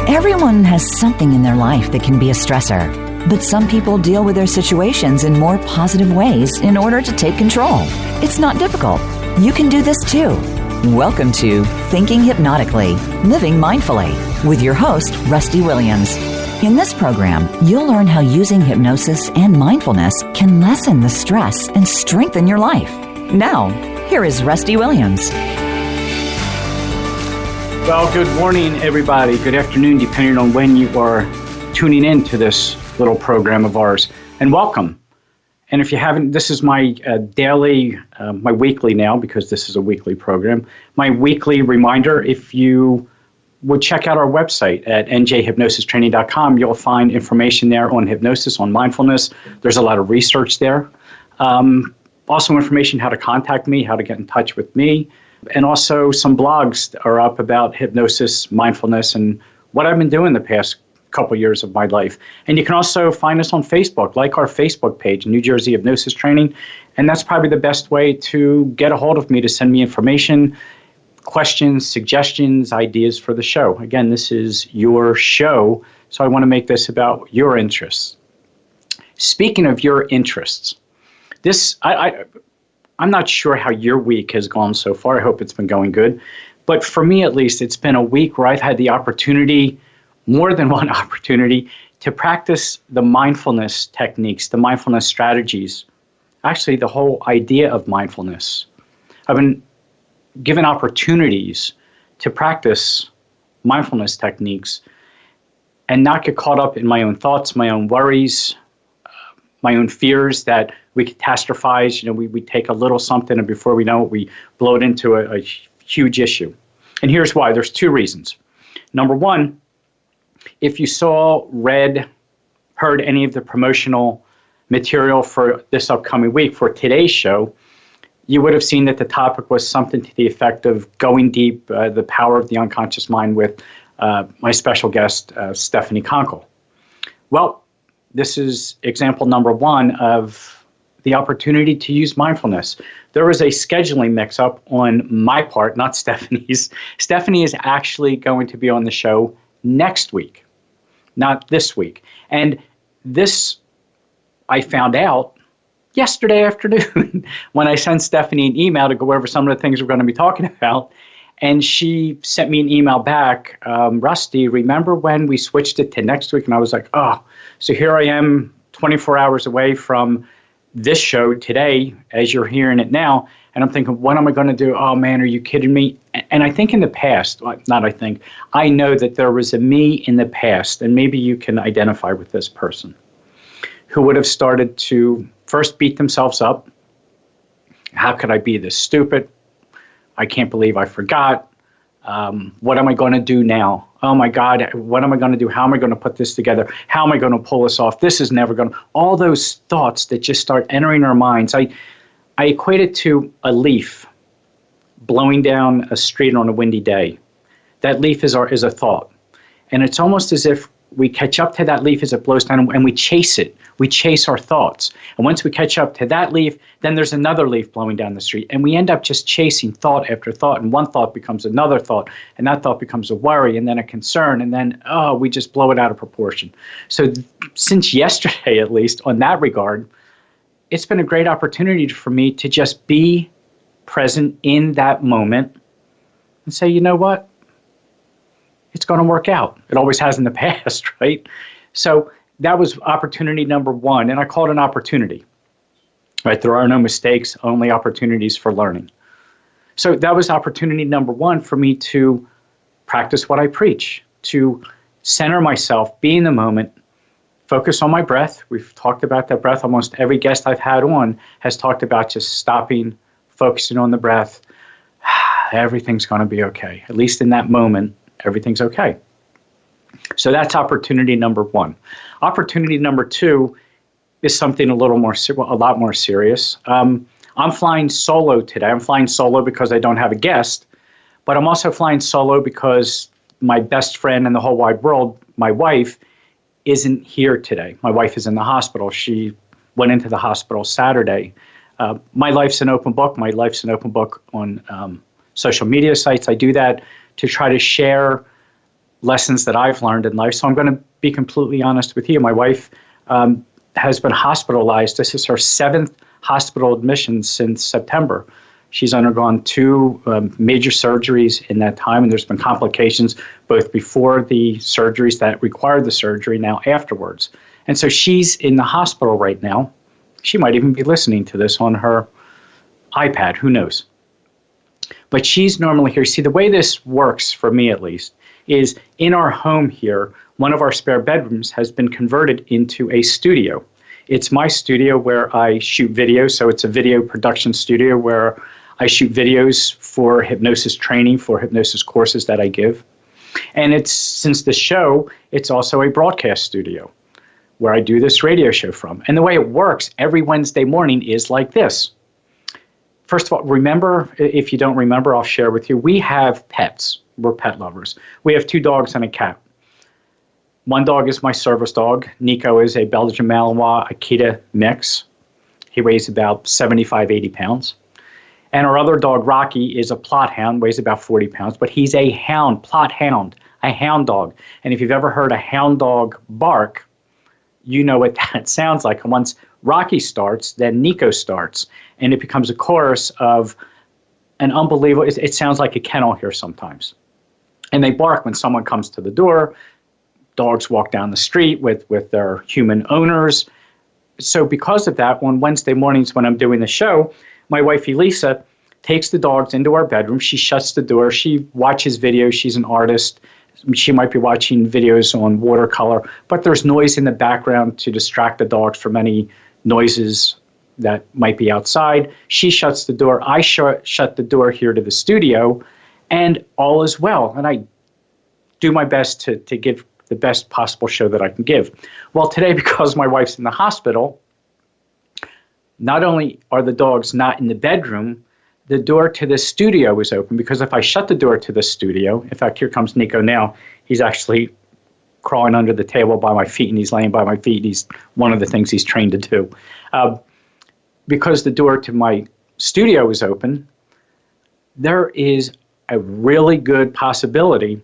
Everyone has something in their life that can be a stressor, but some people deal with their situations in more positive ways in order to take control. It's not difficult. You can do this too. Welcome to Thinking Hypnotically, Living Mindfully, with your host, Rusty Williams. In this program, you'll learn how using hypnosis and mindfulness can lessen the stress and strengthen your life. Now, here is Rusty Williams. Well, good morning, everybody. Good afternoon, depending on when you are tuning in to this little program of ours. And welcome. And if you haven't, this is my daily, my weekly now, because this is a weekly program, my weekly reminder. If you would check out our website at njhypnosistraining.com, you'll find information there on hypnosis, on mindfulness. There's a lot of research there. Also information how to contact me, how to get in touch with me. And also some blogs are up about hypnosis, mindfulness, and what I've been doing the past couple years of my life. And you can also find us on Facebook, like our Facebook page, New Jersey Hypnosis Training. And that's probably the best way to get a hold of me, to send me information, questions, suggestions, ideas for the show. Again, this is your show, so I want to make this about your interests. Speaking of your interests, I'm not sure how your week has gone so far. I hope it's been going good. But for me, at least, it's been a week where I've had the opportunity, more than one opportunity, to practice the mindfulness techniques, the mindfulness strategies, actually the whole idea of mindfulness. I've been given opportunities to practice mindfulness techniques and not get caught up in my own thoughts, my own worries, my own fears that we catastrophize. We take a little something, and before we know it, we blow it into a huge issue. And here's why. There's two reasons. Number one, if you saw, read, heard any of the promotional material for this upcoming week, for today's show, you would have seen that the topic was something to the effect of going deep, the power of the unconscious mind, with my special guest, Stephanie Conkle. Well, this is example number one of the opportunity to use mindfulness. There was a scheduling mix-up on my part, not Stephanie's. Stephanie is actually going to be on the show next week, not this week. And this I found out yesterday afternoon when I sent Stephanie an email to go over some of the things we're going to be talking about. And she sent me an email back, Rusty, remember when we switched it to next week? And I was like, oh, so here I am 24 hours away from this show today, as you're hearing it now. And I'm thinking, what am I going to do? Oh, man, are you kidding me? And I think in the past, I know that there was a me in the past, and maybe you can identify with this person, who would have started to first beat themselves up. How could I be this stupid? I can't believe I forgot. What am I going to do now? Oh my God, what am I going to do? How am I going to put this together? How am I going to pull this off? This is never going to... All those thoughts that just start entering our minds. I equate it to a leaf blowing down a street on a windy day. That leaf is a thought. And it's almost as if we catch up to that leaf as it blows down, and we chase it. We chase our thoughts. And once we catch up to that leaf, then there's another leaf blowing down the street. And we end up just chasing thought after thought. And one thought becomes another thought. And that thought becomes a worry, and then a concern. And then, we just blow it out of proportion. So since yesterday, at least, on that regard, it's been a great opportunity for me to just be present in that moment and say, you know what? It's going to work out. It always has in the past, right? So that was opportunity number one, and I call it an opportunity, right? There are no mistakes, only opportunities for learning. So that was opportunity number one for me to practice what I preach, to center myself, be in the moment, focus on my breath. We've talked about that breath. Almost every guest I've had on has talked about just stopping, focusing on the breath. Everything's going to be okay. At least in that moment, everything's okay. So that's opportunity number one. Opportunity number two is something a lot more serious. I'm flying solo today. I'm flying solo because I don't have a guest, but I'm also flying solo because my best friend in the whole wide world, my wife, isn't here today. My wife is in the hospital. She went into the hospital Saturday. My life's an open book. My life's an open book on social media sites. I do that to try to share lessons that I've learned in life. So I'm going to be completely honest with you. My wife has been hospitalized. This is her 7th hospital admission since September. She's undergone 2 major surgeries in that time, and there's been complications both before the surgeries that required the surgery, now afterwards. And so she's in the hospital right now. She might even be listening to this on her iPad, who knows. But she's normally here. See, the way this works, for me at least, is in our home here, one of our spare bedrooms has been converted into a studio. It's my studio where I shoot videos, so it's a video production studio where I shoot videos for hypnosis training, for hypnosis courses that I give. And it's, since the show, it's also a broadcast studio where I do this radio show from. And the way it works every Wednesday morning is like this. First of all, remember, if you don't remember, I'll share with you, we have pets. We're pet lovers. We have 2 dogs and a cat. One dog is my service dog. Nico is a Belgian Malinois Akita mix. He weighs about 75, 80 pounds. And our other dog, Rocky, is a plot hound, weighs about 40 pounds, but he's a hound, plot hound, a hound dog. And if you've ever heard a hound dog bark, you know what that sounds like. And once Rocky starts, then Nico starts, and it becomes a chorus of an unbelievable, it sounds like a kennel here sometimes. And they bark when someone comes to the door. Dogs walk down the street with their human owners. So because of that, on Wednesday mornings when I'm doing the show, my wife Elisa takes the dogs into our bedroom. She shuts the door. She watches videos. She's an artist. She might be watching videos on watercolor, but there's noise in the background to distract the dogs from any noises that might be outside. She shuts the door. I shut the door here to the studio, and all is well. And I do my best to give the best possible show that I can give. Well, today, because my wife's in the hospital, not only are the dogs not in the bedroom, the door to the studio is open, because if I shut the door to the studio, in fact, here comes Nico now. He's actually crawling under the table by my feet, and he's laying by my feet. He's one of the things he's trained to do. Because the door to my studio is open, there is a really good possibility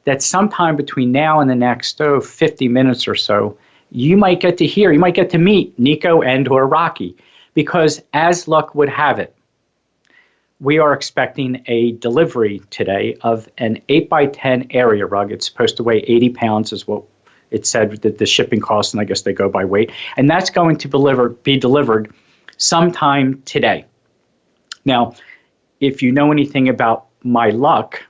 that sometime between now and the next 50 minutes or so, you might get to meet Nico and or Rocky, because as luck would have it, we are expecting a delivery today of an 8x10 area rug. It's supposed to weigh 80 pounds is what it said, that the shipping costs, and I guess they go by weight. And that's going to be delivered sometime today. Now, if you know anything about my luck,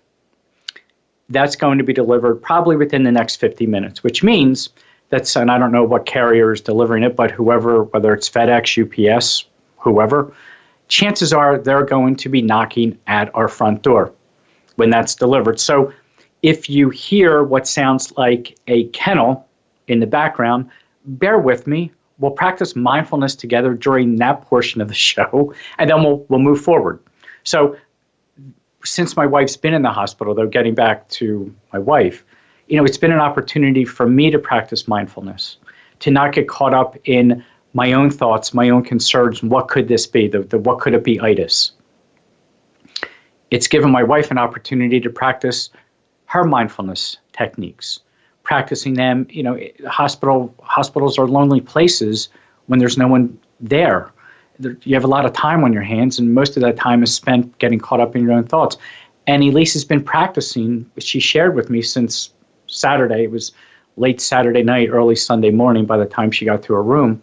that's going to be delivered probably within the next 50 minutes, which means that's, and I don't know what carrier is delivering it, but whoever, whether it's FedEx, UPS, whoever, chances are they're going to be knocking at our front door when that's delivered. So if you hear what sounds like a kennel in the background, bear with me. We'll practice mindfulness together during that portion of the show, and then we'll move forward. So since my wife's been in the hospital, though, getting back to my wife, it's been an opportunity for me to practice mindfulness, to not get caught up in my own thoughts, my own concerns. What could this be? What could it be itis? It's given my wife an opportunity to practice her mindfulness techniques, practicing them. Hospitals are lonely places when there's no one there. You have a lot of time on your hands, and most of that time is spent getting caught up in your own thoughts. And Elise has been practicing, she shared with me since Saturday. It was late Saturday night, early Sunday morning by the time she got to her room,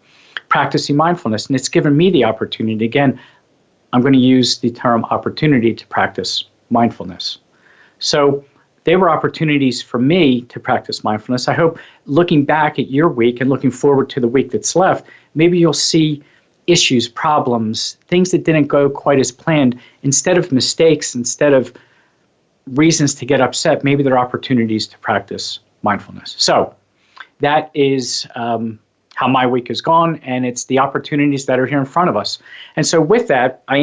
practicing mindfulness. And it's given me the opportunity, again, I'm going to use the term opportunity to practice mindfulness. So they were opportunities for me to practice mindfulness. I hope looking back at your week and looking forward to the week that's left, maybe you'll see issues, problems, things that didn't go quite as planned. Instead of mistakes, instead of reasons to get upset, maybe there are opportunities to practice mindfulness. So that is how my week has gone, and it's the opportunities that are here in front of us. And so with that, I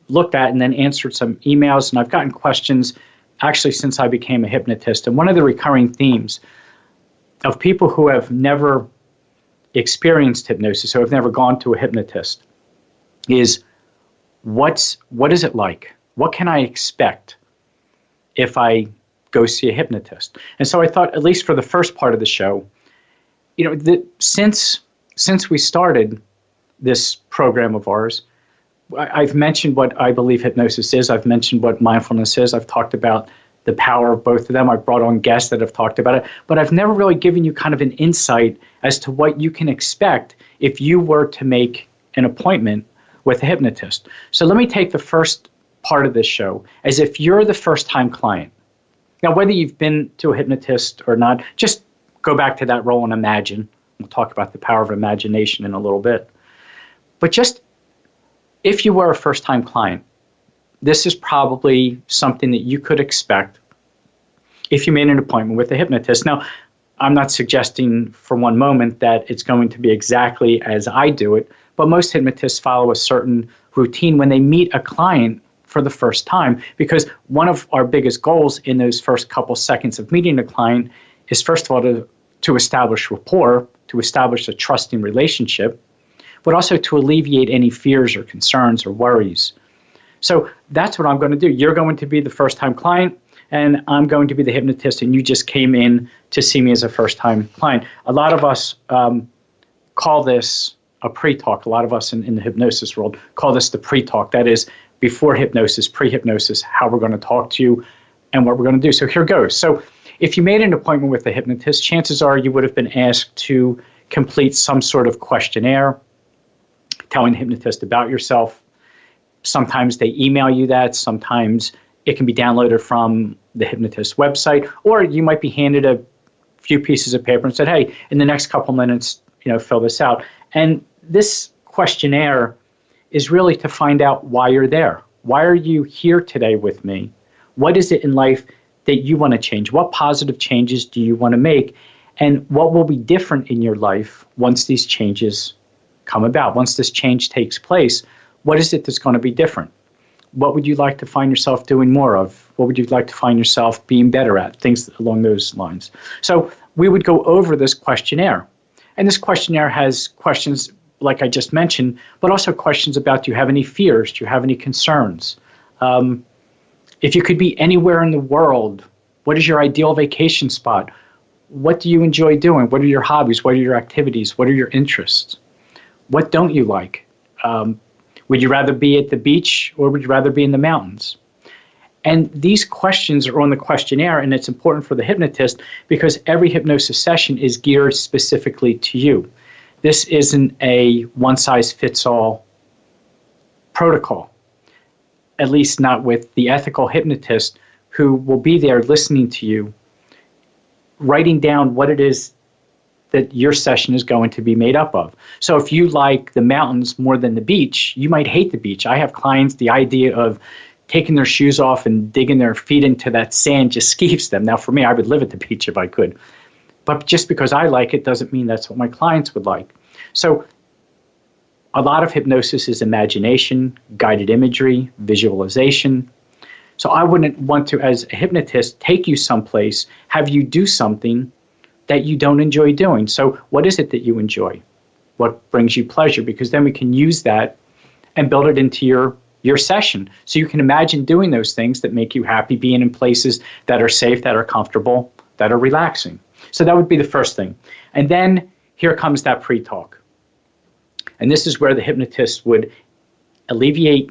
looked at and then answered some emails, and I've gotten questions actually since I became a hypnotist. And one of the recurring themes of people who have never experienced hypnosis, who have never gone to a hypnotist, is what is it like? What can I expect if I go see a hypnotist. And so I thought, at least for the first part of the show, since we started this program of ours, I've mentioned what I believe hypnosis is. I've mentioned what mindfulness is. I've talked about the power of both of them. I've brought on guests that have talked about it, but I've never really given you kind of an insight as to what you can expect if you were to make an appointment with a hypnotist. So let me take the first part of this show as if you're the first-time client. Now, whether you've been to a hypnotist or not, just go back to that role and imagine. We'll talk about the power of imagination in a little bit. But just if you were a first-time client, this is probably something that you could expect if you made an appointment with a hypnotist. Now, I'm not suggesting for one moment that it's going to be exactly as I do it, but most hypnotists follow a certain routine when they meet a client for the first time, because one of our biggest goals in those first couple seconds of meeting a client is, first of all, to establish rapport, to establish a trusting relationship, but also to alleviate any fears or concerns or worries. So that's what I'm going to do. You're going to be the first-time client, and I'm going to be the hypnotist, and you just came in to see me as a first-time client. A lot of us call this a pre-talk. A lot of us in the hypnosis world call this the pre-talk. That is, before hypnosis, pre-hypnosis, how we're going to talk to you and what we're going to do. So here goes. So if you made an appointment with a hypnotist, chances are you would have been asked to complete some sort of questionnaire telling the hypnotist about yourself. Sometimes they email you that. Sometimes it can be downloaded from the hypnotist website, or you might be handed a few pieces of paper and said, hey, in the next couple minutes, fill this out. And this questionnaire is really to find out why you're there. Why are you here today with me? What is it in life that you want to change? What positive changes do you want to make? And what will be different in your life once these changes come about? Once this change takes place, what is it that's going to be different? What would you like to find yourself doing more of? What would you like to find yourself being better at? Things along those lines. So we would go over this questionnaire. And this questionnaire has questions like I just mentioned, but also questions about, do you have any fears? Do you have any concerns? If you could be anywhere in the world, what is your ideal vacation spot? What do you enjoy doing? What are your hobbies? What are your activities? What are your interests? What don't you like? Would you rather be at the beach or would you rather be in the mountains? And these questions are on the questionnaire, and it's important for the hypnotist because every hypnosis session is geared specifically to you. This isn't a one-size-fits-all protocol, at least not with the ethical hypnotist who will be there listening to you, writing down what it is that your session is going to be made up of. So if you like the mountains more than the beach, you might hate the beach. I have clients, the idea of taking their shoes off and digging their feet into that sand just skeeves them. Now, for me, I would live at the beach if I could. But just because I like it doesn't mean that's what my clients would like. So a lot of hypnosis is imagination, guided imagery, visualization. So I wouldn't want to, as a hypnotist, take you someplace, have you do something that you don't enjoy doing. So what is it that you enjoy? What brings you pleasure? Because then we can use that and build it into your session. So you can imagine doing those things that make you happy, being in places that are safe, that are comfortable, that are relaxing. So that would be the first thing. And then here comes that pre-talk. And this is where the hypnotist would alleviate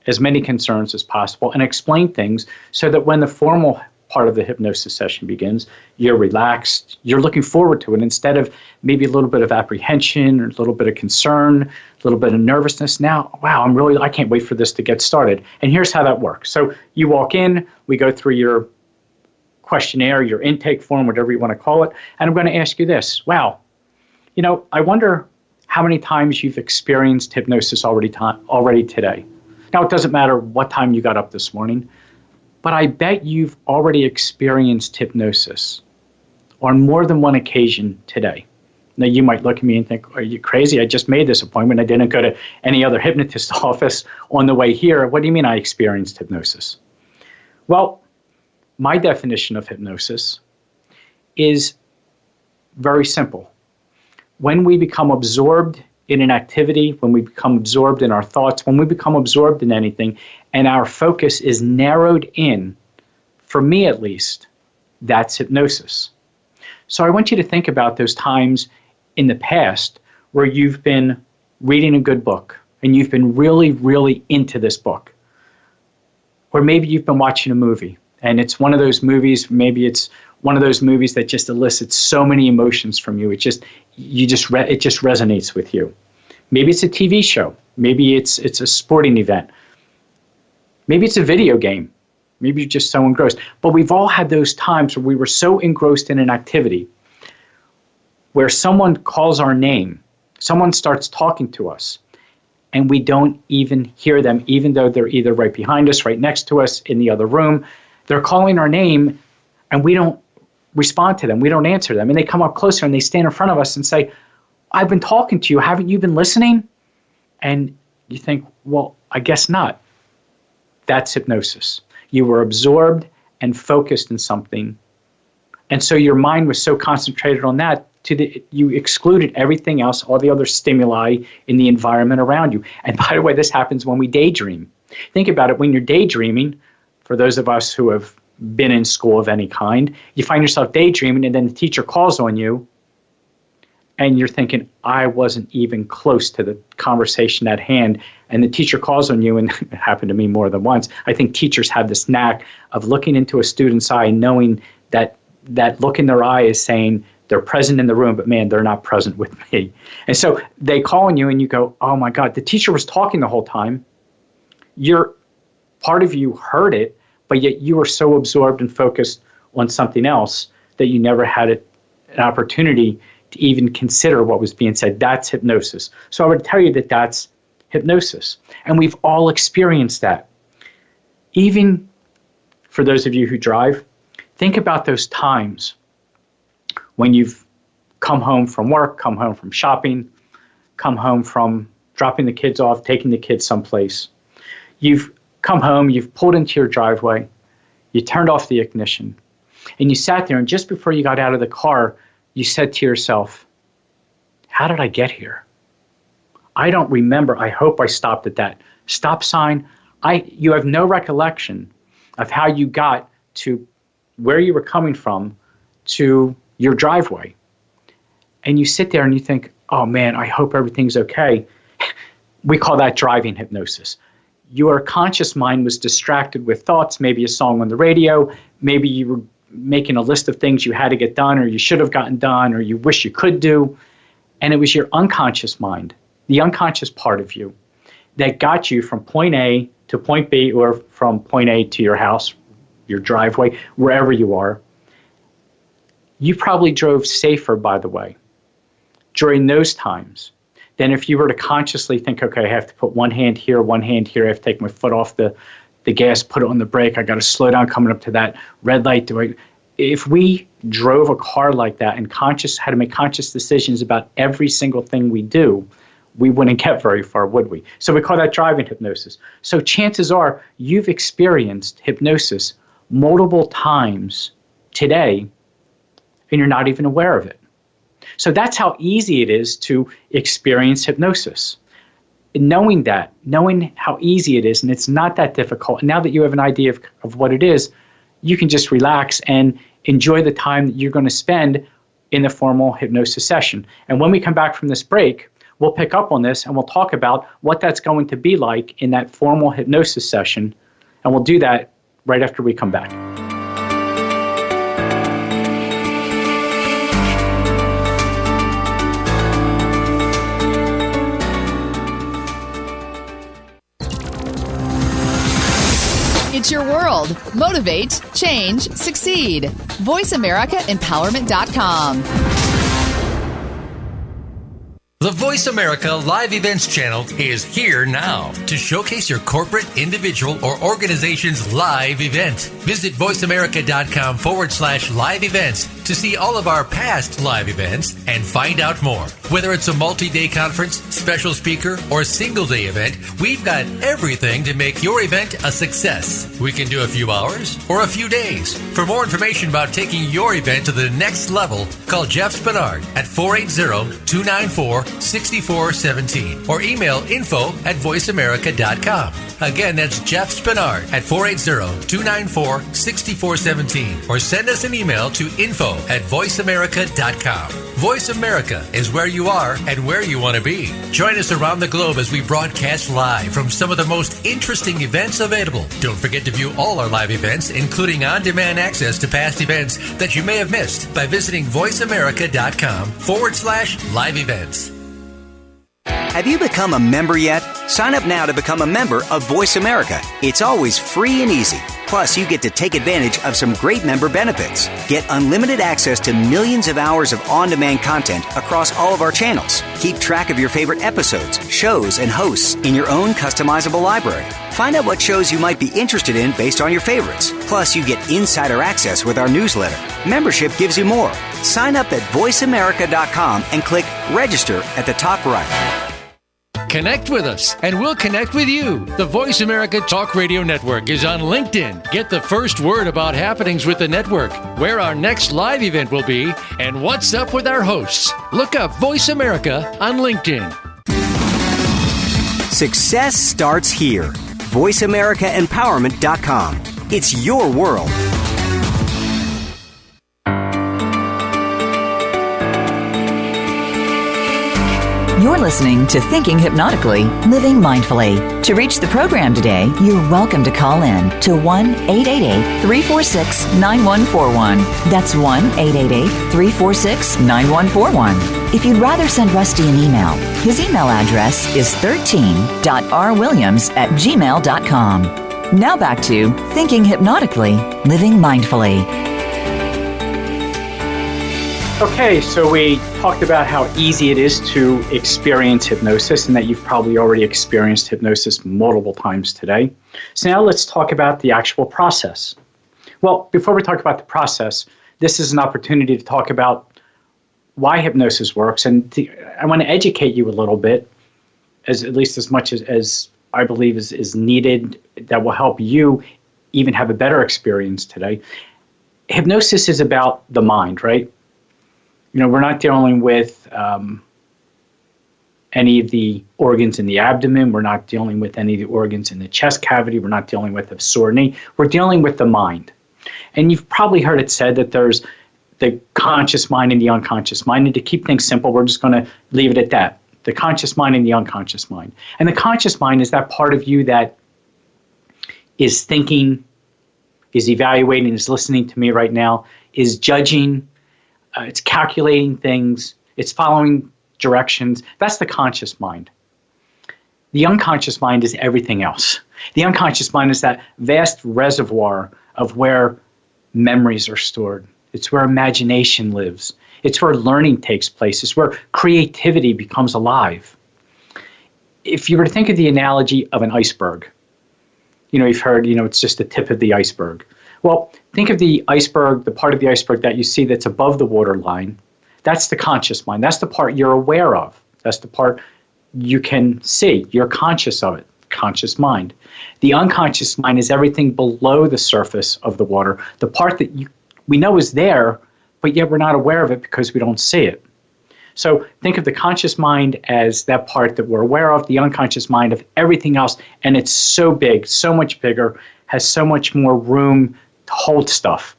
as many concerns as possible and explain things so that when the formal part of the hypnosis session begins, you're relaxed, you're looking forward to it instead of maybe a little bit of apprehension or a little bit of concern, a little bit of nervousness. Now, wow, I can't wait for this to get started. And here's how that works. So you walk in, we go through your questionnaire, your intake form, whatever you want to call it, and I'm going to ask you this. Wow, I wonder how many times you've experienced hypnosis already today. Now, it doesn't matter what time you got up this morning, but I bet you've already experienced hypnosis on more than one occasion today. Now, you might look at me and think, are you crazy? I just made this appointment. I didn't go to any other hypnotist office on the way here. What do you mean I experienced hypnosis? Well, my definition of hypnosis is very simple. When we become absorbed in an activity, when we become absorbed in our thoughts, when we become absorbed in anything, and our focus is narrowed in, for me at least, That's hypnosis. So I want you to think about those times in the past where you've been reading a good book and you've been really, really into this book. Or maybe you've been watching a movie and it's one of those movies, maybe it's one of those movies that just elicits so many emotions from you. It just resonates with you. Maybe it's a TV show. Maybe it's a sporting event. Maybe it's a video game. Maybe you're just so engrossed. But we've all had those times where we were so engrossed in an activity where someone calls our name, someone starts talking to us, and we don't even hear them, even though they're either right behind us, right next to us, in the other room. They're calling our name, and we don't respond to them. We don't answer them. And they come up closer, and they stand in front of us and say, I've been talking to you. Haven't you been listening? And you think, well, I guess not. That's hypnosis. You were absorbed and focused in something. And so your mind was so concentrated on that, you excluded everything else, all the other stimuli in the environment around you. And by the way, this happens when we daydream. Think about it. When you're daydreaming, for those of us who have been in school of any kind, you find yourself daydreaming, and then the teacher calls on you, and you're thinking, I wasn't even close to the conversation at hand. And the teacher calls on you, and it happened to me more than once. I think teachers have this knack of looking into a student's eye, knowing that that look in their eye is saying they're present in the room, but man, they're not present with me. And so they call on you, and you go, oh my God, the teacher was talking the whole time. Part of you heard it, but yet you were so absorbed and focused on something else that you never had an opportunity to even consider what was being said. That's hypnosis. So I would tell you that that's hypnosis. And we've all experienced that. Even for those of you who drive, think about those times when you've come home from work, come home from shopping, come home from dropping the kids off, taking the kids someplace. You've come home, you've pulled into your driveway, you turned off the ignition, and you sat there, and just before you got out of the car, you said to yourself, how did I get here? I don't remember. I hope I stopped at that stop sign. You have no recollection of how you got to where you were coming from to your driveway. And you sit there and you think, oh man, I hope everything's okay. We call that driving hypnosis. Your conscious mind was distracted with thoughts, maybe a song on the radio, maybe you were making a list of things you had to get done or you should have gotten done or you wish you could do. And it was your unconscious mind, the unconscious part of you, that got you from point A to point B, or from point A to your house, your driveway, wherever you are. You probably drove safer, by the way, during those times than if you were to consciously think, okay, I have to put one hand here, I have to take my foot off the gas, put it on the brake, I got to slow down coming up to that red light. If we drove a car like that and had to make conscious decisions about every single thing we do, we wouldn't get very far, would we? So we call that driving hypnosis. So chances are you've experienced hypnosis multiple times today, and you're not even aware of it. So that's how easy it is to experience hypnosis. Knowing how easy it is, and it's not that difficult, and now that you have an idea of what it is, you can just relax and enjoy the time that you're going to spend in the formal hypnosis session. And when we come back from this break, we'll pick up on this and we'll talk about what that's going to be like in that formal hypnosis session. And we'll do that right after we come back. It's your world. Motivate, change, succeed. VoiceAmericaEmpowerment.com. The Voice America Live Events channel is here now to showcase your corporate, individual, or organization's live event. Visit VoiceAmerica.com/live events to see all of our past live events and find out more. Whether it's a multi-day conference, special speaker, or single-day event, we've got everything to make your event a success. We can do a few hours or a few days. For more information about taking your event to the next level, call Jeff Spinard at 480-294-6417 or email info@voiceamerica.com. Again, that's Jeff Spinard at 480-294-6417 or send us an email to info@voiceamerica.com. Voice America is where you are and where you want to be. Join us around the globe as we broadcast live from some of the most interesting events available. Don't forget to view all our live events, including on-demand access to past events that you may have missed by visiting voiceamerica.com/live events. Have you become a member yet? Sign up now to become a member of Voice America. It's always free and easy. Plus, you get to take advantage of some great member benefits. Get unlimited access to millions of hours of on-demand content across all of our channels. Keep track of your favorite episodes, shows, and hosts in your own customizable library. Find out what shows you might be interested in based on your favorites. Plus, you get insider access with our newsletter. Membership gives you more. Sign up at voiceamerica.com and click register at the top right. Connect with us, and we'll connect with you. The Voice America Talk Radio Network is on LinkedIn. Get the first word about happenings with the network, where our next live event will be, and what's up with our hosts. Look up Voice America on LinkedIn. Success starts here. VoiceAmericaEmpowerment.com. It's your world. You're listening to Thinking Hypnotically, Living Mindfully. To reach the program today, you're welcome to call in to 1-888-346-9141. That's 1-888-346-9141. If you'd rather send Rusty an email, his email address is 13.rwilliams@gmail.com. Now back to Thinking Hypnotically, Living Mindfully. Okay, so we talked about how easy it is to experience hypnosis and that you've probably already experienced hypnosis multiple times today. So now let's talk about the actual process. Well, before we talk about the process, this is an opportunity to talk about why hypnosis works. And I want to educate you a little bit, at least as much as I believe is needed, that will help you even have a better experience today. Hypnosis is about the mind, right? You know, we're not dealing with any of the organs in the abdomen. We're not dealing with any of the organs in the chest cavity. We're not dealing with a sore knee. We're dealing with the mind. And you've probably heard it said that there's the conscious mind and the unconscious mind. And to keep things simple, we're just going to leave it at that. The conscious mind and the unconscious mind. And the conscious mind is that part of you that is thinking, is evaluating, is listening to me right now, is judging, it's calculating things, it's following directions. That's the conscious mind. The unconscious mind is everything else. The unconscious mind is that vast reservoir of where memories are stored. It's where imagination lives. It's where learning takes place. It's where creativity becomes alive. If you were to think of the analogy of an iceberg, you've heard, it's just the tip of the iceberg. Well, think of the iceberg, the part of the iceberg that you see that's above the waterline. That's the conscious mind. That's the part you're aware of. That's the part you can see. You're conscious of it, conscious mind. The unconscious mind is everything below the surface of the water, the part that we know is there, but yet we're not aware of it because we don't see it. So think of the conscious mind as that part that we're aware of, the unconscious mind of everything else, and it's so big, so much bigger, has so much more room to hold stuff.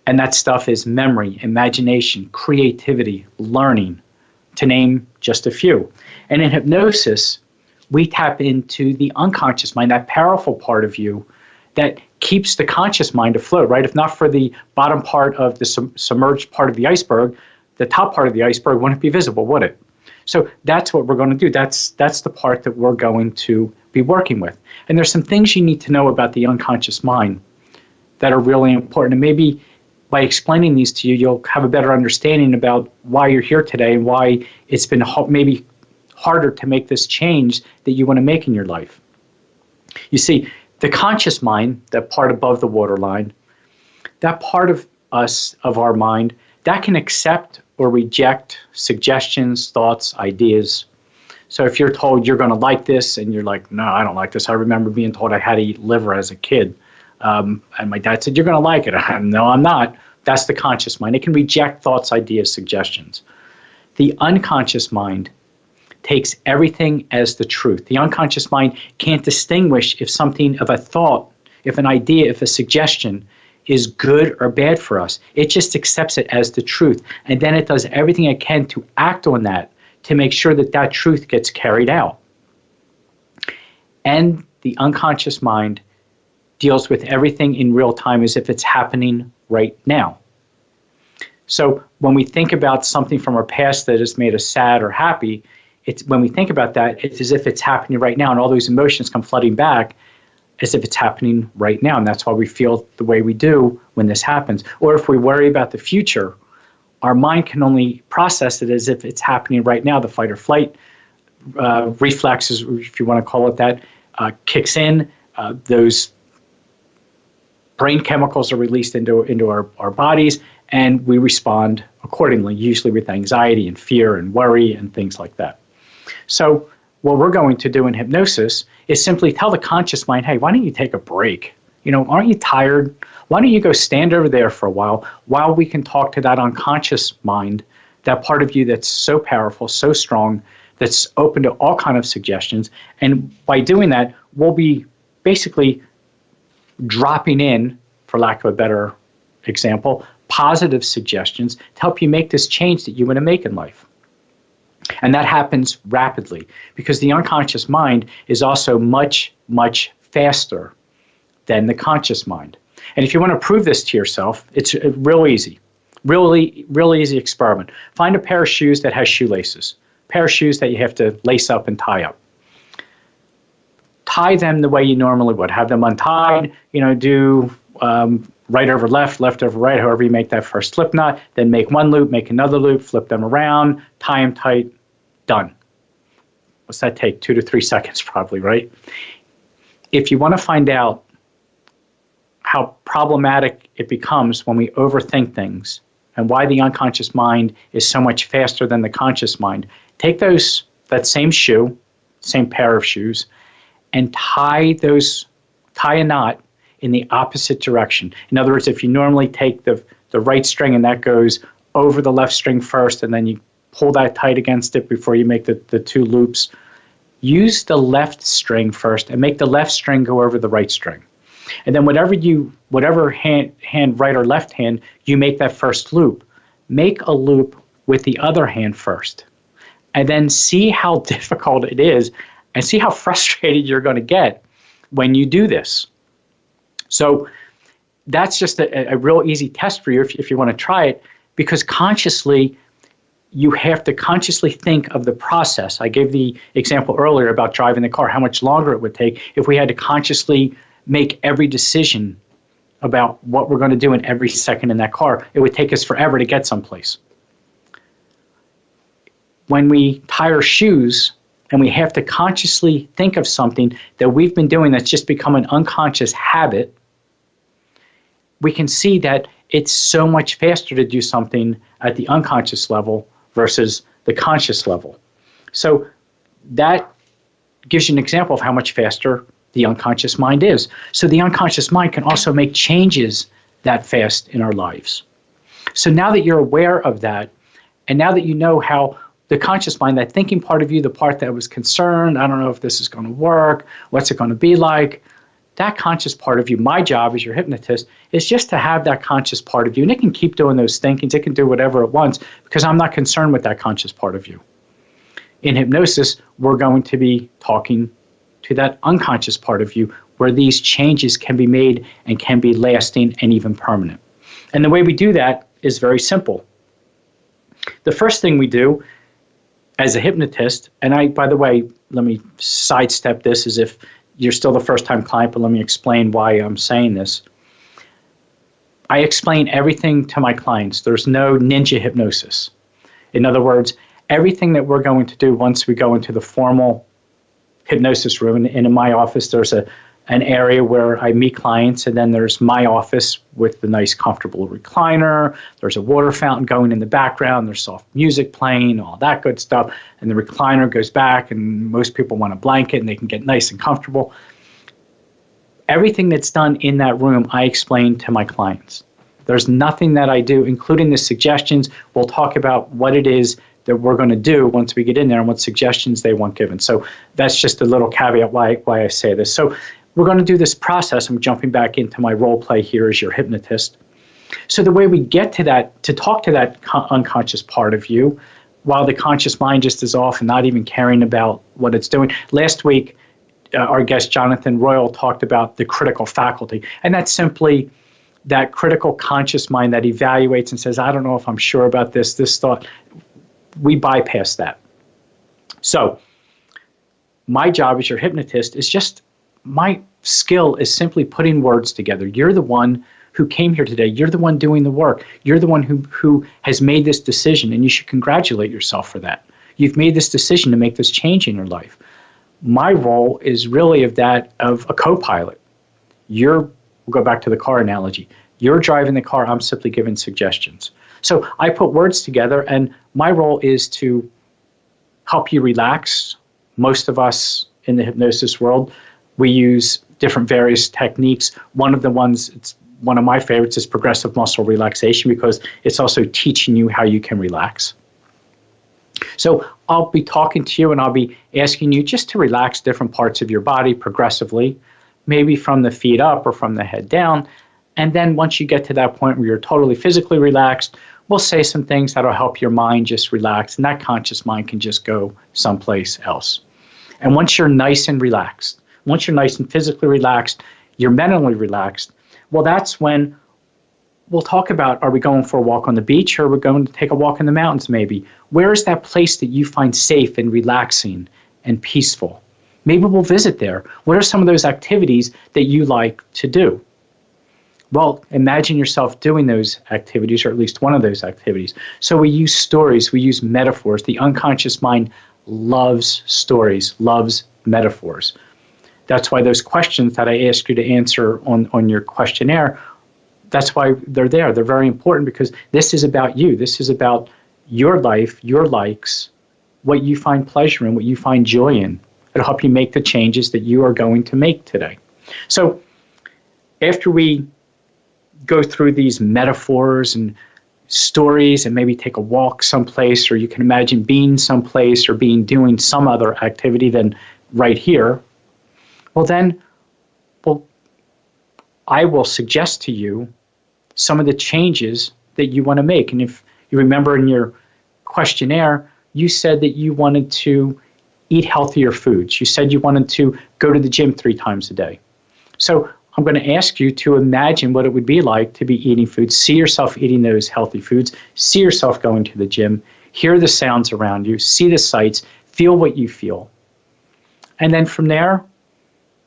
And that stuff is memory, imagination, creativity, learning, to name just a few. And in hypnosis, we tap into the unconscious mind, that powerful part of you that keeps the conscious mind afloat, right? If not for the bottom part of the submerged part of the iceberg, the top part of the iceberg wouldn't be visible, would it? So that's what we're going to do. That's the part that we're going to be working with. And there's some things you need to know about the unconscious mind that are really important. And maybe by explaining these to you, you'll have a better understanding about why you're here today and why it's been maybe harder to make this change that you want to make in your life. You see, the conscious mind, that part above the waterline, that part of us, of our mind, that can accept or reject suggestions, thoughts, ideas. So if you're told you're going to like this and you're like, no, I don't like this. I remember being told I had to eat liver as a kid. And my dad said, you're going to like it. No, I'm not. That's the conscious mind. It can reject thoughts, ideas, suggestions. The unconscious mind takes everything as the truth. The unconscious mind can't distinguish if something, of a thought, if an idea, if a suggestion is good or bad for us. It just accepts it as the truth. And then it does everything it can to act on that to make sure that that truth gets carried out. And the unconscious mind deals with everything in real time as if it's happening right now. So when we think about something from our past that has made us sad or happy, when we think about that, it's as if it's happening right now, and all those emotions come flooding back as if it's happening right now. And that's why we feel the way we do when this happens. Or if we worry about the future, our mind can only process it as if it's happening right now. The fight or flight reflexes, if you want to call it that, kicks in. Those brain chemicals are released into our bodies, and we respond accordingly, usually with anxiety and fear and worry and things like that. So what we're going to do in hypnosis is simply tell the conscious mind, hey, why don't you take a break? Aren't you tired? Why don't you go stand over there for a while we can talk to that unconscious mind, that part of you that's so powerful, so strong, that's open to all kinds of suggestions. And by doing that, we'll be basically dropping in, for lack of a better example, positive suggestions to help you make this change that you want to make in life. And that happens rapidly because the unconscious mind is also much, much faster than the conscious mind. And if you want to prove this to yourself, it's real easy. Real easy experiment. Find a pair of shoes that has shoelaces. A pair of shoes that you have to lace up and tie up. Tie them the way you normally would. Have them untied, do right over left, left over right, however you make that first slip knot. Then make one loop, make another loop, flip them around, tie them tight, done. What's that take? 2 to 3 seconds probably, right? If you want to find out how problematic it becomes when we overthink things and why the unconscious mind is so much faster than the conscious mind, take that same shoe, same pair of shoes, and tie a knot in the opposite direction. In other words, if you normally take the right string and that goes over the left string first, and then you pull that tight against it before you make the two loops, use the left string first and make the left string go over the right string. And then whatever hand, right or left hand, you make that first loop. Make a loop with the other hand first. And then see how difficult it is and see how frustrated you're going to get when you do this. So that's just a real easy test for you if you want to try it, because consciously, you have to consciously think of the process. I gave the example earlier about driving the car, how much longer it would take if we had to consciously make every decision about what we're going to do in every second in that car. It would take us forever to get someplace. When we tie our shoes and we have to consciously think of something that we've been doing that's just become an unconscious habit, we can see that it's so much faster to do something at the unconscious level versus the conscious level. So that gives you an example of how much faster the unconscious mind is. So the unconscious mind can also make changes that fast in our lives. So now that you're aware of that, and now that you know how the conscious mind, that thinking part of you, the part that was concerned, I don't know if this is going to work, what's it going to be like, that conscious part of you, my job as your hypnotist, is just to have that conscious part of you. And it can keep doing those thinkings. It can do whatever it wants because I'm not concerned with that conscious part of you. In hypnosis, we're going to be talking to that unconscious part of you where these changes can be made and can be lasting and even permanent. And the way we do that is very simple. The first thing we do as a hypnotist, and by the way, let me sidestep this as if you're still the first-time client, but let me explain why I'm saying this. I explain everything to my clients. There's no ninja hypnosis. In other words, everything that we're going to do once we go into the formal hypnosis room, and in my office there's a an area where I meet clients, and then there's my office with the nice comfortable recliner. There's a water fountain going in the background. There's soft music playing, all that good stuff. And the recliner goes back, and most people want a blanket, and they can get nice and comfortable. Everything that's done in that room, I explain to my clients. There's nothing that I do, including the suggestions. We'll talk about what it is that we're going to do once we get in there and what suggestions they want given. So that's just a little caveat why I say this. So we're going to do this process. I'm jumping back into my role play here as your hypnotist. So the way we get to that, to talk to that unconscious part of you, while the conscious mind just is off and not even caring about what it's doing. Last week, our guest Jonathan Royal talked about the critical faculty, and that's simply that critical conscious mind that evaluates and says, I don't know if I'm sure about this thought. We bypass that. So my job as your hypnotist is just, my skill is simply putting words together. You're the one who came here today. You're the one doing the work. You're the one who has made this decision, and you should congratulate yourself for that. You've made this decision to make this change in your life. My role is really of a co-pilot. We'll go back to the car analogy. You're driving the car. I'm simply giving suggestions. So I put words together, and my role is to help you relax. Most of us in the hypnosis world, we use different various techniques. One of the ones, it's one of my favorites, is progressive muscle relaxation, because it's also teaching you how you can relax. So I'll be talking to you, and I'll be asking you just to relax different parts of your body progressively, maybe from the feet up or from the head down. And then once you get to that point where you're totally physically relaxed, we'll say some things that'll help your mind just relax, and that conscious mind can just go someplace else. And once you're nice and relaxed, once you're nice and physically relaxed, you're mentally relaxed, well, that's when we'll talk about, are we going for a walk on the beach, or are we going to take a walk in the mountains maybe? Where is that place that you find safe and relaxing and peaceful? Maybe we'll visit there. What are some of those activities that you like to do? Well, imagine yourself doing those activities, or at least one of those activities. So we use stories, we use metaphors. The unconscious mind loves stories, loves metaphors. That's why those questions that I ask you to answer on your questionnaire, that's why they're there. They're very important, because this is about you. This is about your life, your likes, what you find pleasure in, what you find joy in. It'll help you make the changes that you are going to make today. So after we go through these metaphors and stories and maybe take a walk someplace, or you can imagine being someplace or doing some other activity than right here, well then, I will suggest to you some of the changes that you want to make. And if you remember in your questionnaire, you said that you wanted to eat healthier foods. You said you wanted to go to the gym 3 times a day. So I'm going to ask you to imagine what it would be like to be eating foods. See yourself eating those healthy foods. See yourself going to the gym. Hear the sounds around you. See the sights. Feel what you feel. And then from there,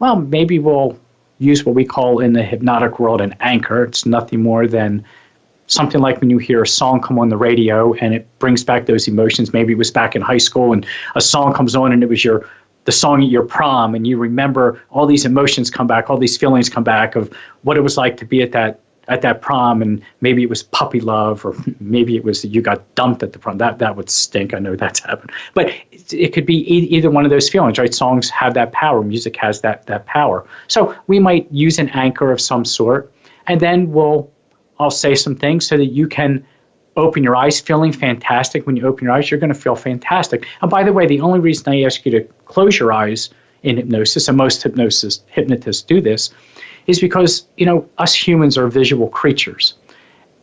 well, maybe we'll use what we call in the hypnotic world an anchor. It's nothing more than something like when you hear a song come on the radio and it brings back those emotions. Maybe it was back in high school and a song comes on and it was the song at your prom, and you remember all these emotions come back, all these feelings come back of what it was like to be at that prom, and maybe it was puppy love, or maybe it was that you got dumped at the prom. That would stink. I know that's happened. But it could be either one of those feelings, right? Songs have that power. Music has that power. So we might use an anchor of some sort, and then I'll say some things so that you can open your eyes, feeling fantastic. When you open your eyes, you're going to feel fantastic. And by the way, the only reason I ask you to close your eyes in hypnosis, and most hypnotists do this, is because, us humans are visual creatures,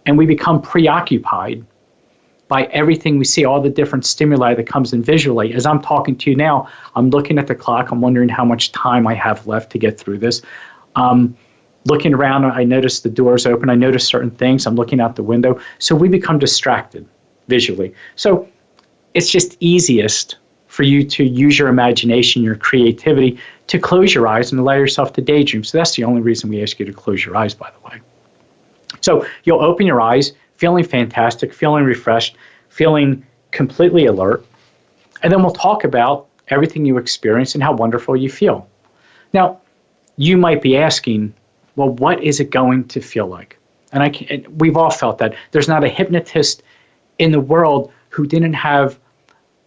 and we become preoccupied by everything we see, all the different stimuli that comes in visually. As I'm talking to you now, I'm looking at the clock. I'm wondering how much time I have left to get through this. Looking around, I notice the doors open. I notice certain things. I'm looking out the window. So we become distracted visually. So it's just easiest for you to use your imagination, your creativity, to close your eyes and allow yourself to daydream. So that's the only reason we ask you to close your eyes, by the way. So you'll open your eyes, feeling fantastic, feeling refreshed, feeling completely alert. And then we'll talk about everything you experience and how wonderful you feel. Now, you might be asking, well, what is it going to feel like? And we've all felt that. There's not a hypnotist in the world who didn't have,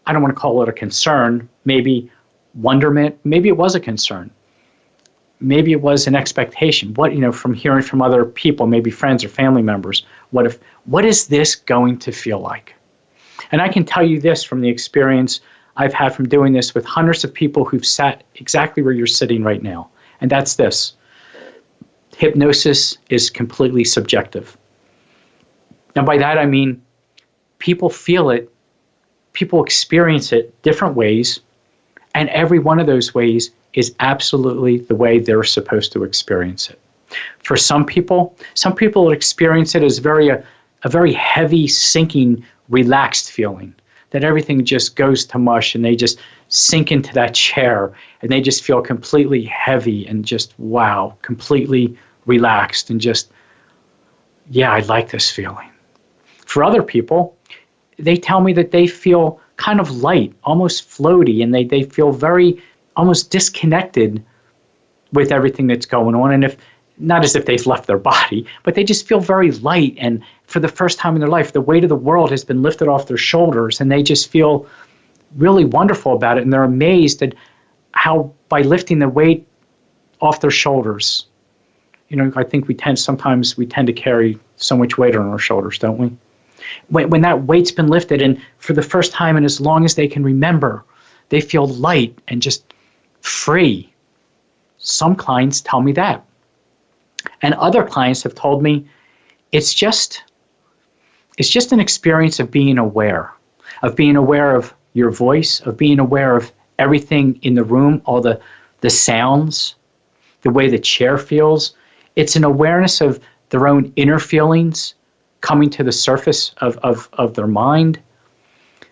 I don't want to call it a concern, maybe wonderment, maybe it was a concern. Maybe it was an expectation. From hearing from other people, maybe friends or family members, what is this going to feel like? And I can tell you this from the experience I've had from doing this with hundreds of people who've sat exactly where you're sitting right now. And that's this. Hypnosis is completely subjective. And by that I mean people feel it, people experience it different ways, and every one of those ways is absolutely the way they're supposed to experience it. For some people experience it as a very heavy, sinking, relaxed feeling, that everything just goes to mush and they just sink into that chair and they just feel completely heavy and just, wow, completely relaxed and just, yeah, I like this feeling. For other people, they tell me that they feel kind of light, almost floaty, and they feel very almost disconnected with everything that's going on. And not as if they've left their body, but they just feel very light. And for the first time in their life, the weight of the world has been lifted off their shoulders, and they just feel really wonderful about it. And they're amazed at how, by lifting the weight off their shoulders, I think we tend to carry so much weight on our shoulders, don't we? When that weight's been lifted, and for the first time and as long as they can remember, they feel light and just free. Some clients tell me that. And other clients have told me it's just an experience of being aware of your voice, of being aware of everything in the room, all the sounds, the way the chair feels. It's an awareness of their own inner feelings coming to the surface of their mind.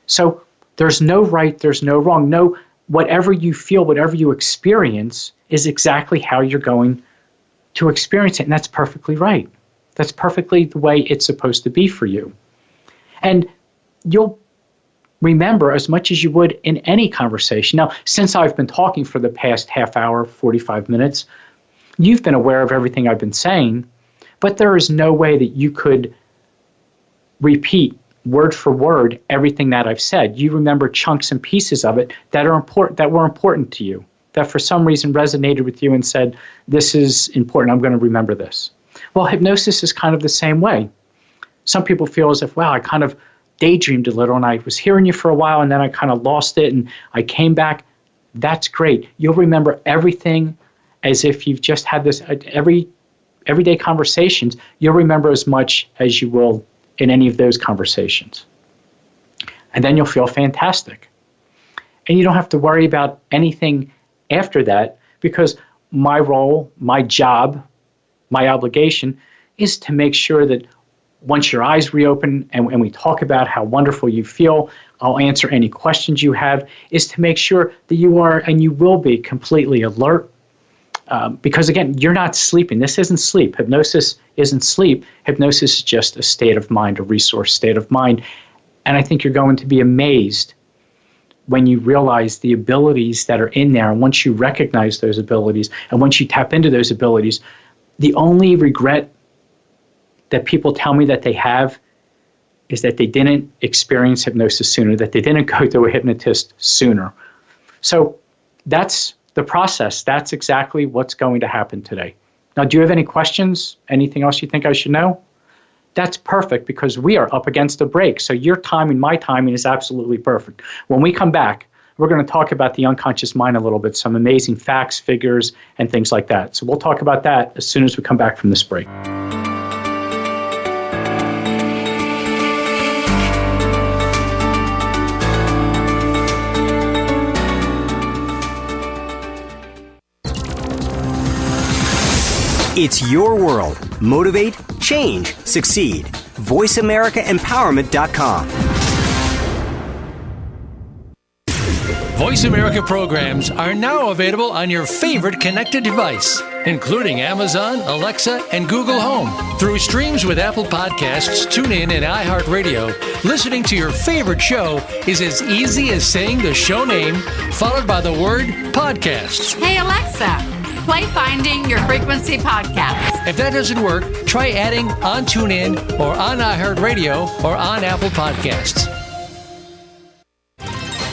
So there's no right, there's no wrong. No, whatever you feel, whatever you experience is exactly how you're going to experience it. And that's perfectly right. That's perfectly the way it's supposed to be for you. And you'll remember as much as you would in any conversation. Now, since I've been talking for the past half hour, 45 minutes, you've been aware of everything I've been saying, but there is no way that you could repeat word for word everything that I've said. You remember chunks and pieces of it that were important to you, that for some reason resonated with you and said, this is important, I'm going to remember this. Well, hypnosis is kind of the same way. Some people feel as if, wow, I kind of daydreamed a little and I was hearing you for a while and then I kind of lost it and I came back. That's great. You'll remember everything as if you've just had this everyday conversations. You'll remember as much as you will in any of those conversations. And then you'll feel fantastic. And you don't have to worry about anything after that, because my role, my job, my obligation is to make sure that once your eyes reopen and we talk about how wonderful you feel, I'll answer any questions you have, is to make sure that you are and you will be completely alert. Because again, you're not sleeping. This isn't sleep. Hypnosis isn't sleep. Hypnosis is just a state of mind, a resource state of mind. And I think you're going to be amazed when you realize the abilities that are in there. And once you recognize those abilities and once you tap into those abilities, the only regret that people tell me that they have is that they didn't experience hypnosis sooner, that they didn't go to a hypnotist sooner. So that's the process. That's exactly what's going to happen today. Now, do you have any questions? Anything else you think I should know? That's perfect, because we are up against a break. So your timing, my timing is absolutely perfect. When we come back, we're going to talk about the unconscious mind a little bit, some amazing facts, figures, and things like that. So we'll talk about that as soon as we come back from this break. It's your world. Motivate, change, succeed. VoiceAmericaEmpowerment.com. Voice America programs are now available on your favorite connected device, including Amazon, Alexa, and Google Home. Through streams with Apple Podcasts, TuneIn, and iHeartRadio, listening to your favorite show is as easy as saying the show name followed by the word podcast. Hey, Alexa, play Finding Your Frequency podcast. If that doesn't work, try adding on TuneIn or on iHeartRadio or on Apple Podcasts.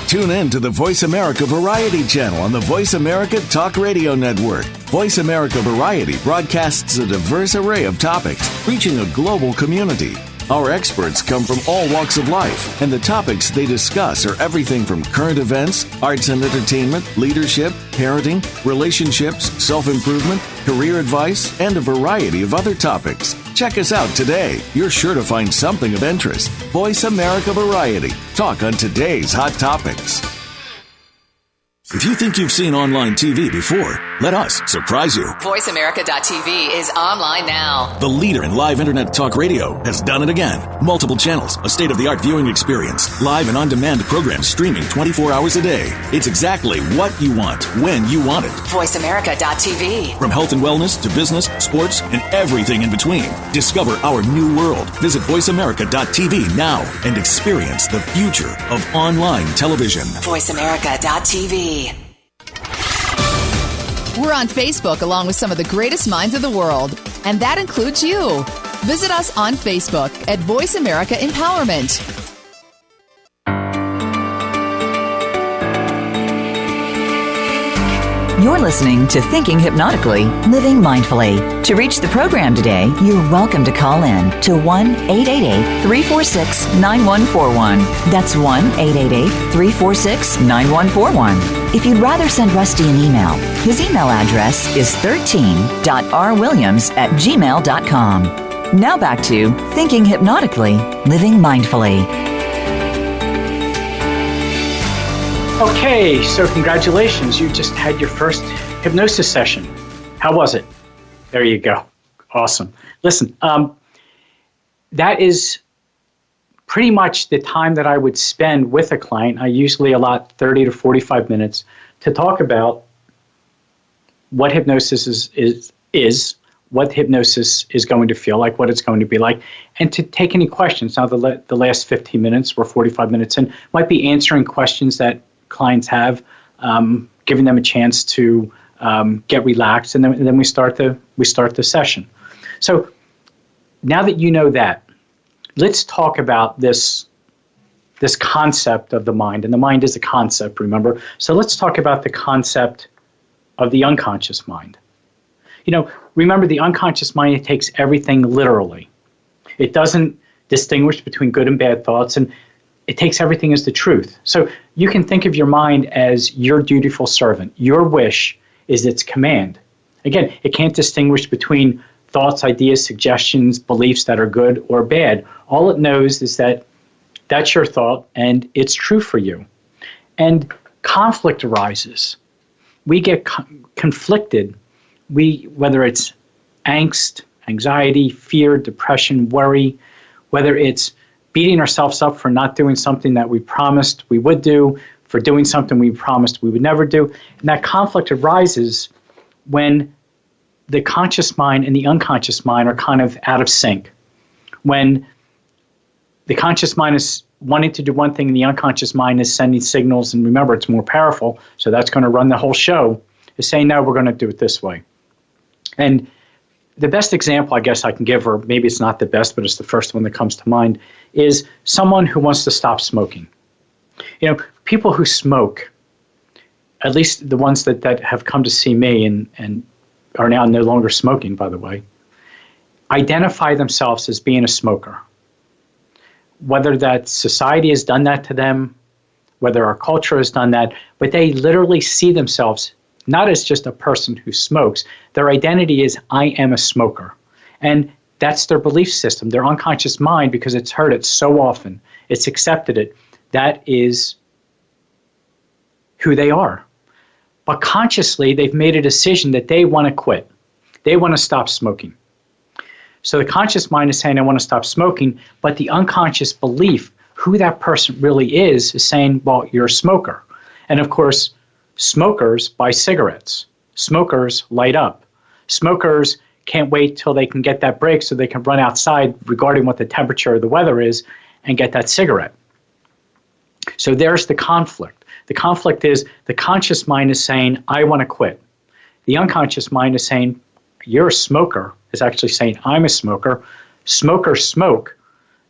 Tune in to the Voice America Variety channel on the Voice America Talk Radio Network. Voice America Variety broadcasts a diverse array of topics, reaching a global community. Our experts come from all walks of life, and the topics they discuss are everything from current events, arts and entertainment, leadership, parenting, relationships, self-improvement, career advice, and a variety of other topics. Check us out today. You're sure to find something of interest. Voice America Variety. Talk on today's hot topics. If you think you've seen online TV before, let us surprise you. VoiceAmerica.tv is online now. The leader in live internet talk radio has done it again. Multiple channels, a state-of-the-art viewing experience, live and on-demand programs streaming 24 hours a day. It's exactly what you want, when you want it. VoiceAmerica.tv. From health and wellness to business, sports, and everything in between. Discover our new world. Visit VoiceAmerica.tv now and experience the future of online television. VoiceAmerica.tv. We're on Facebook along with some of the greatest minds of the world, and that includes you. Visit us on Facebook at Voice America Empowerment. You're listening to Thinking Hypnotically, Living Mindfully. To reach the program today, you're welcome to call in to 1-888-346-9141. That's 1-888-346-9141. If you'd rather send Rusty an email, his email address is 13.rwilliams@gmail.com. Now back to Thinking Hypnotically, Living Mindfully. Okay, so congratulations. You just had your first hypnosis session. How was it? There you go. Awesome. Listen, that is pretty much the time that I would spend with a client. I usually allot 30 to 45 minutes to talk about what hypnosis is, what hypnosis is going to feel like, what it's going to be like, and to take any questions. Now, the last 15 minutes or 45 minutes in might be answering questions that clients have, giving them a chance to get relaxed, and then we start the session. So now that you know that, let's talk about this concept of the mind, and the mind is a concept, remember? So let's talk about the concept of the unconscious mind. You know, remember, the unconscious mind, it takes everything literally. It doesn't distinguish between good and bad thoughts, and it takes everything as the truth. So you can think of your mind as your dutiful servant. Your wish is its command. Again, it can't distinguish between thoughts, ideas, suggestions, beliefs that are good or bad. All it knows is that that's your thought and it's true for you. And conflict arises. We get conflicted. Whether it's angst, anxiety, fear, depression, worry, whether it's beating ourselves up for not doing something that we promised we would do, for doing something we promised we would never do. And that conflict arises when the conscious mind and the unconscious mind are kind of out of sync. When the conscious mind is wanting to do one thing and the unconscious mind is sending signals, and remember, it's more powerful, so that's going to run the whole show, is saying, no, we're going to do it this way. And the best example I guess I can give, or maybe it's not the best, but it's the first one that comes to mind, is someone who wants to stop smoking. You know, people who smoke, at least the ones that have come to see me and are now no longer smoking, by the way, identify themselves as being a smoker. Whether that society has done that to them, whether our culture has done that, but they literally see themselves not as just a person who smokes. Their identity is, I am a smoker. And that's their belief system, their unconscious mind, because it's heard it so often. It's accepted it. That is who they are. But consciously, they've made a decision that they want to quit. They want to stop smoking. So the conscious mind is saying, I want to stop smoking, but the unconscious belief, who that person really is saying, well, you're a smoker. And of course, smokers buy cigarettes. Smokers light up. Smokers can't wait till they can get that break so they can run outside regarding what the temperature of the weather is and get that cigarette. So there's the conflict. The conflict is the conscious mind is saying, I want to quit. The unconscious mind is saying, you're a smoker, is actually saying, I'm a smoker. Smokers smoke.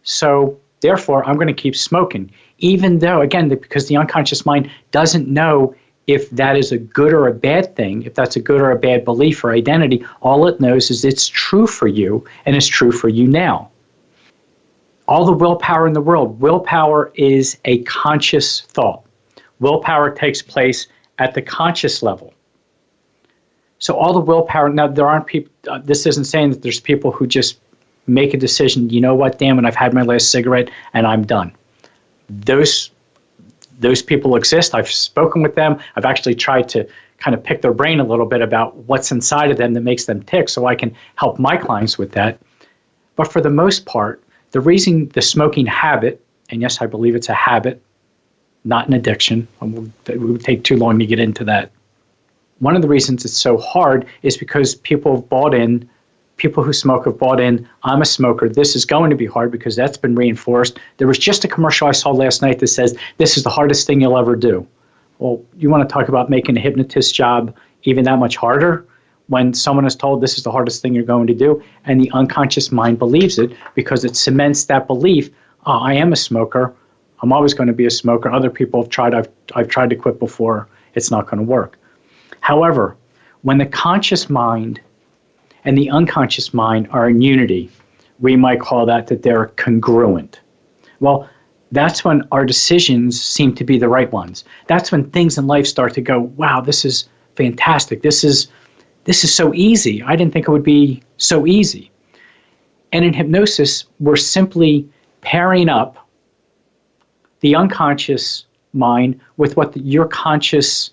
So therefore, I'm going to keep smoking. Even though, again, because the unconscious mind doesn't know if that is a good or a bad thing, if that's a good or a bad belief or identity, all it knows is it's true for you and it's true for you now. All the willpower in the world, willpower is a conscious thought. Willpower takes place at the conscious level. So all the willpower, now there aren't people, this isn't saying that there's people who just make a decision, you know what, damn it, I've had my last cigarette and I'm done. Those people exist. I've spoken with them. I've actually tried to kind of pick their brain a little bit about what's inside of them that makes them tick so I can help my clients with that. But for the most part, the reason the smoking habit, and yes, I believe it's a habit, not an addiction. It would take too long to get into that. One of the reasons it's so hard is because people who smoke have bought in, I'm a smoker, this is going to be hard because that's been reinforced. There was just a commercial I saw last night that says, this is the hardest thing you'll ever do. Well, you want to talk about making a hypnotist job even that much harder when someone is told this is the hardest thing you're going to do, and the unconscious mind believes it because it cements that belief, oh, I am a smoker, I'm always going to be a smoker, other people have tried, I've tried to quit before, it's not going to work. However, when the conscious mind and the unconscious mind are in unity, we might call that they're congruent. Well, that's when our decisions seem to be the right ones. That's when things in life start to go, wow, this is fantastic. This is so easy. I didn't think it would be so easy. And in hypnosis, we're simply pairing up the unconscious mind with what your conscious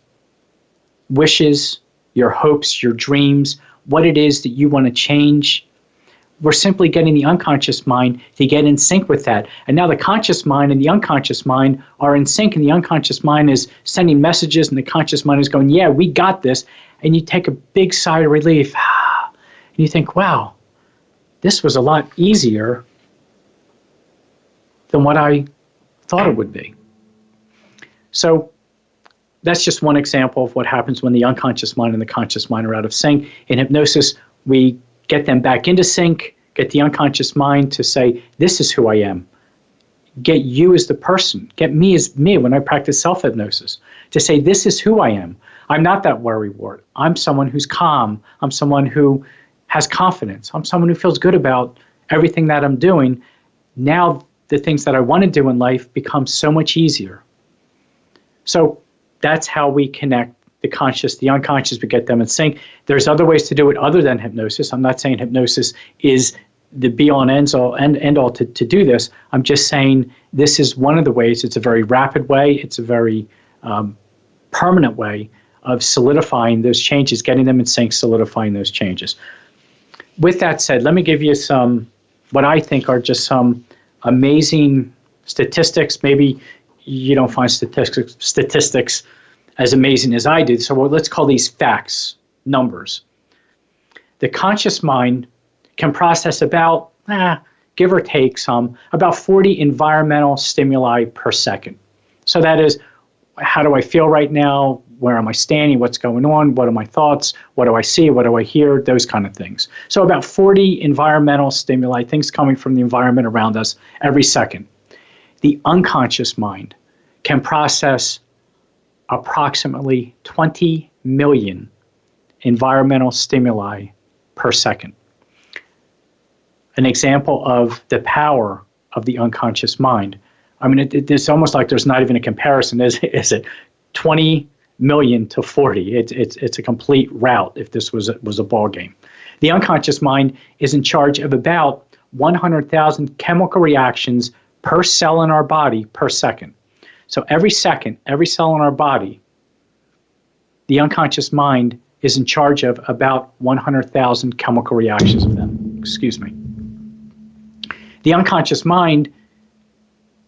wishes, your hopes, your dreams, what it is that you want to change. We're simply getting the unconscious mind to get in sync with that. And now the conscious mind and the unconscious mind are in sync, and the unconscious mind is sending messages, and the conscious mind is going, yeah, we got this. And you take a big sigh of relief, and you think, wow, this was a lot easier than what I thought it would be. So that's just one example of what happens when the unconscious mind and the conscious mind are out of sync. In hypnosis, we get them back into sync, get the unconscious mind to say, this is who I am. Get you as the person. Get me as me when I practice self-hypnosis. To say, this is who I am. I'm not that worrywart. I'm someone who's calm. I'm someone who has confidence. I'm someone who feels good about everything that I'm doing. Now the things that I want to do in life become so much easier. So that's how we connect the conscious, the unconscious, we get them in sync. There's other ways to do it other than hypnosis. I'm not saying hypnosis is the be-all and end-all to do this. I'm just saying this is one of the ways. It's a very rapid way. It's a very permanent way of solidifying those changes, getting them in sync, solidifying those changes. With that said, let me give you what I think are just some amazing statistics. Maybe you don't find statistics as amazing as I do. So let's call these facts, numbers. The conscious mind can process about, give or take about 40 environmental stimuli per second. So that is, how do I feel right now? Where am I standing? What's going on? What are my thoughts? What do I see? What do I hear? Those kind of things. So about 40 environmental stimuli, things coming from the environment around us every second. The unconscious mind can process approximately 20 million environmental stimuli per second. An example of the power of the unconscious mind. I mean, it's almost like there's not even a comparison, is it? 20 million to 40. It's a complete rout if this was a ball game. The unconscious mind is in charge of about 100,000 chemical reactions per cell in our body per second. So every second, every cell in our body, the unconscious mind is in charge of about 100,000 chemical reactions of them. Excuse me. The unconscious mind,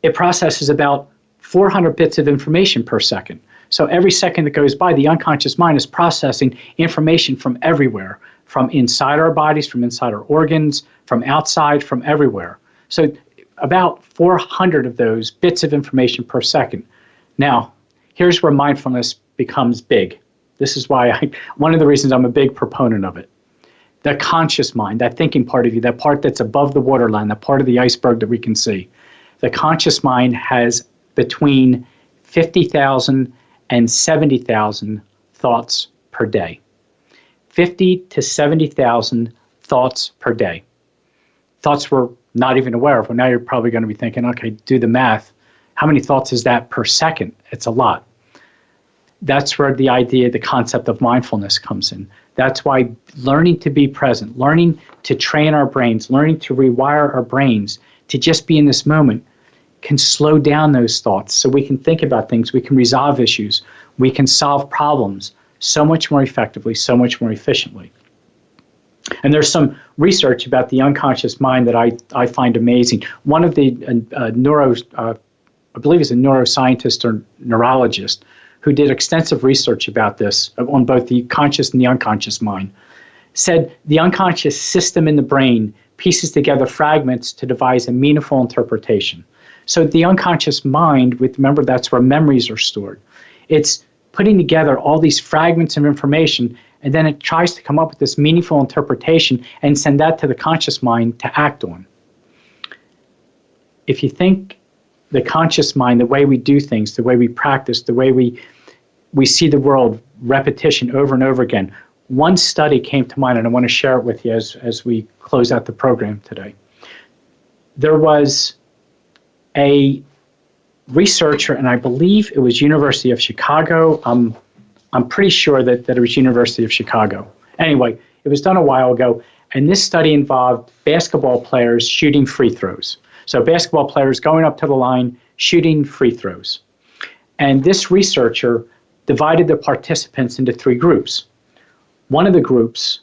it processes about 400 bits of information per second. So every second that goes by, the unconscious mind is processing information from everywhere, from inside our bodies, from inside our organs, from outside, from everywhere. So about 400 of those bits of information per second. Now, here's where mindfulness becomes big. This is why one of the reasons I'm a big proponent of it. The conscious mind, that thinking part of you, that part that's above the waterline, that part of the iceberg that we can see. The conscious mind has between 50,000 and 70,000 thoughts per day. 50 to 70,000 thoughts per day. Thoughts we're not even aware of. Well, now you're probably going to be thinking, okay, do the math. How many thoughts is that per second? It's a lot. That's where the idea, the concept of mindfulness comes in. That's why learning to be present, learning to train our brains, learning to rewire our brains to just be in this moment can slow down those thoughts so we can think about things, we can resolve issues, we can solve problems so much more effectively, so much more efficiently. And there's some research about the unconscious mind that I find amazing. One of the I believe he's a neuroscientist or neurologist who did extensive research about this on both the conscious and the unconscious mind, said the unconscious system in the brain pieces together fragments to devise a meaningful interpretation. So the unconscious mind, remember that's where memories are stored. It's putting together all these fragments of information, and then it tries to come up with this meaningful interpretation and send that to the conscious mind to act on. If you think the conscious mind, the way we do things, the way we practice, the way we see the world, repetition over and over again. One study came to mind, and I want to share it with you as we close out the program today. There was a researcher, and I believe it was University of Chicago. I'm pretty sure that it was University of Chicago. Anyway, it was done a while ago, and this study involved basketball players shooting free throws. So basketball players going up to the line, shooting free throws. And this researcher divided the participants into three groups. One of the groups,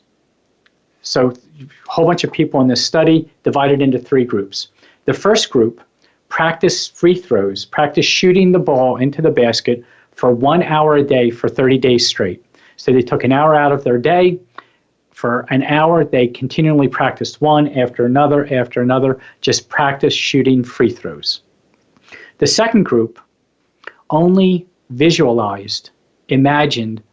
so a whole bunch of people in this study divided into three groups. The first group practiced free throws, practiced shooting the ball into the basket for 1 hour a day for 30 days straight. So they took an hour out of their day. For an hour, they continually practiced one after another, just practice shooting free throws. The second group only visualized, imagined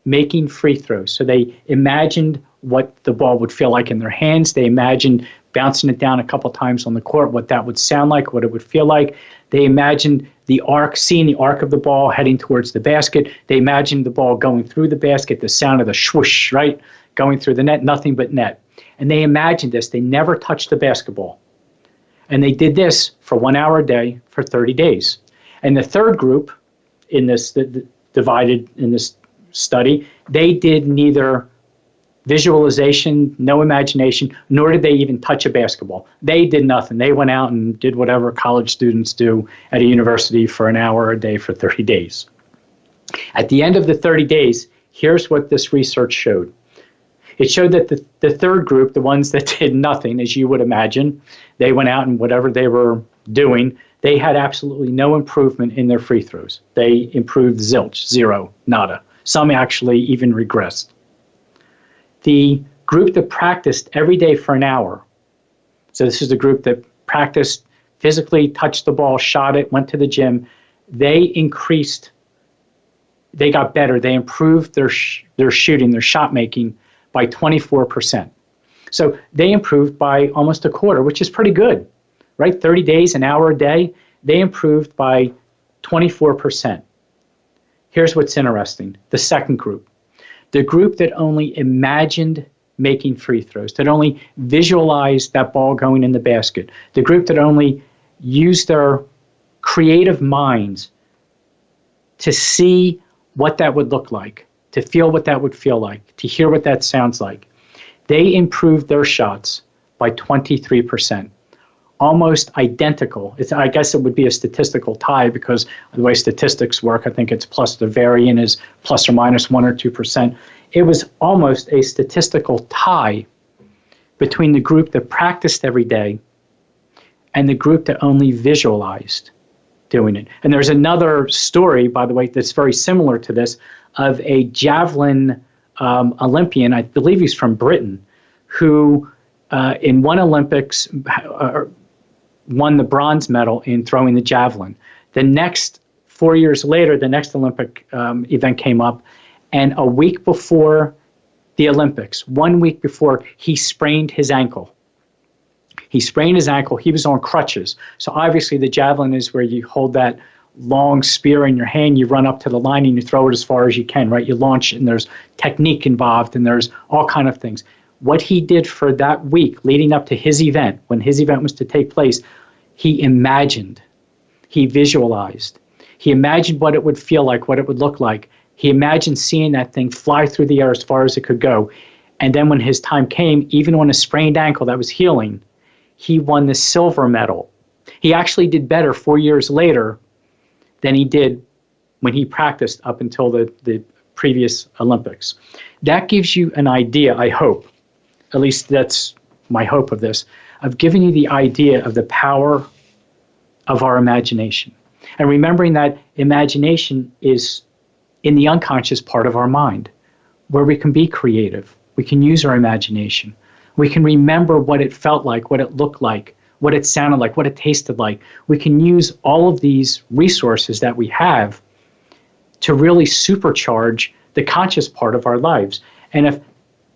making free throws. So they imagined what the ball would feel like in their hands. They imagined bouncing it down a couple times on the court, what that would sound like, what it would feel like. They imagined the arc, seeing the arc of the ball heading towards the basket. They imagined the ball going through the basket, the sound of the swoosh, right? Going through the net, nothing but net. And they imagined this. They never touched the basketball. And they did this for 1 hour a day for 30 days. And the third group in this, divided in this study, they did neither visualization, no imagination, nor did they even touch a basketball. They did nothing. They went out and did whatever college students do at a university for an hour a day for 30 days. At the end of the 30 days, here's what this research showed. It showed that the third group, the ones that did nothing, as you would imagine, they went out and whatever they were doing, they had absolutely no improvement in their free throws. They improved zilch, zero, nada. Some actually even regressed. The group that practiced every day for an hour, so this is the group that practiced physically, touched the ball, shot it, went to the gym, they got better. They improved their shooting, their shot making by 24%. So they improved by almost a quarter, which is pretty good, right? 30 days, an hour a day, they improved by 24%. Here's what's interesting. The second group, the group that only imagined making free throws, that only visualized that ball going in the basket, the group that only used their creative minds to see what that would look like, to feel what that would feel like, to hear what that sounds like. They improved their shots by 23%, almost identical. I guess it would be a statistical tie because of the way statistics work. I think it's plus the variant is plus or minus 1 or 2%. It was almost a statistical tie between the group that practiced every day and the group that only visualized doing it. And there's another story, by the way, that's very similar to this, of a javelin Olympian, I believe he's from Britain, who in one Olympics won the bronze medal in throwing the javelin. The next 4 years later, the next Olympic event came up, And a week before the Olympics, 1 week before, he sprained his ankle. He sprained his ankle. He was on crutches. So obviously the javelin is where you hold that long spear in your hand, you run up to the line and you throw it as far as you can, right? You launch and there's technique involved and there's all kind of things. What he did for that week leading up to his event, when his event was to take place, he imagined, he visualized, he imagined what it would feel like, what it would look like. He imagined seeing that thing fly through the air as far as it could go. And then when his time came, even on a sprained ankle that was healing, he won the silver medal. He actually did better 4 years later than he did when he practiced up until the previous Olympics. That gives you an idea, I hope, at least that's my hope of this, of giving you the idea of the power of our imagination. And remembering that imagination is in the unconscious part of our mind, where we can be creative. We can use our imagination. We can remember what it felt like, what it looked like, what it sounded like, what it tasted like. We can use all of these resources that we have to really supercharge the conscious part of our lives. And if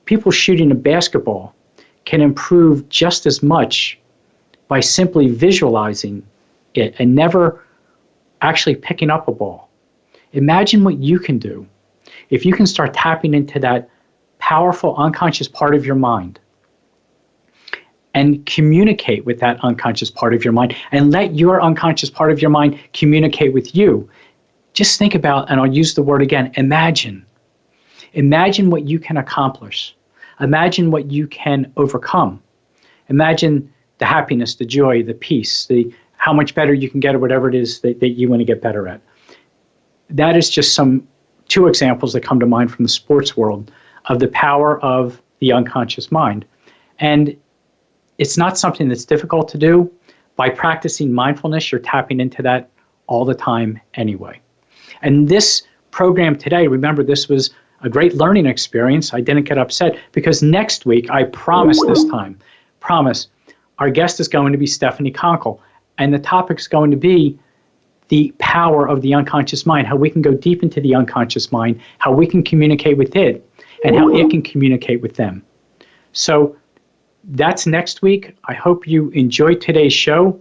people shooting a basketball can improve just as much by simply visualizing it and never actually picking up a ball, imagine what you can do if you can start tapping into that powerful unconscious part of your mind and communicate with that unconscious part of your mind and let your unconscious part of your mind communicate with you. Just think about, and I'll use the word again, imagine. Imagine what you can accomplish. Imagine what you can overcome. Imagine the happiness, the joy, the peace, how much better you can get at whatever it is that you want to get better at. That is just two examples that come to mind from the sports world of the power of the unconscious mind. And it's not something that's difficult to do. By practicing mindfulness, you're tapping into that all the time anyway. And this program today, remember, this was a great learning experience. I didn't get upset because next week, I promise this time, our guest is going to be Stephanie Conkle. And the topic is going to be the power of the unconscious mind, how we can go deep into the unconscious mind, how we can communicate with it, and how it can communicate with them. So that's next week. I hope you enjoyed today's show.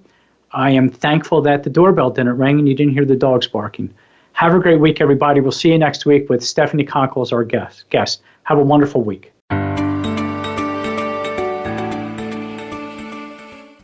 I am thankful that the doorbell didn't ring and you didn't hear the dogs barking. Have a great week, everybody. We'll see you next week with Stephanie Conkle as our guest. Have a wonderful week.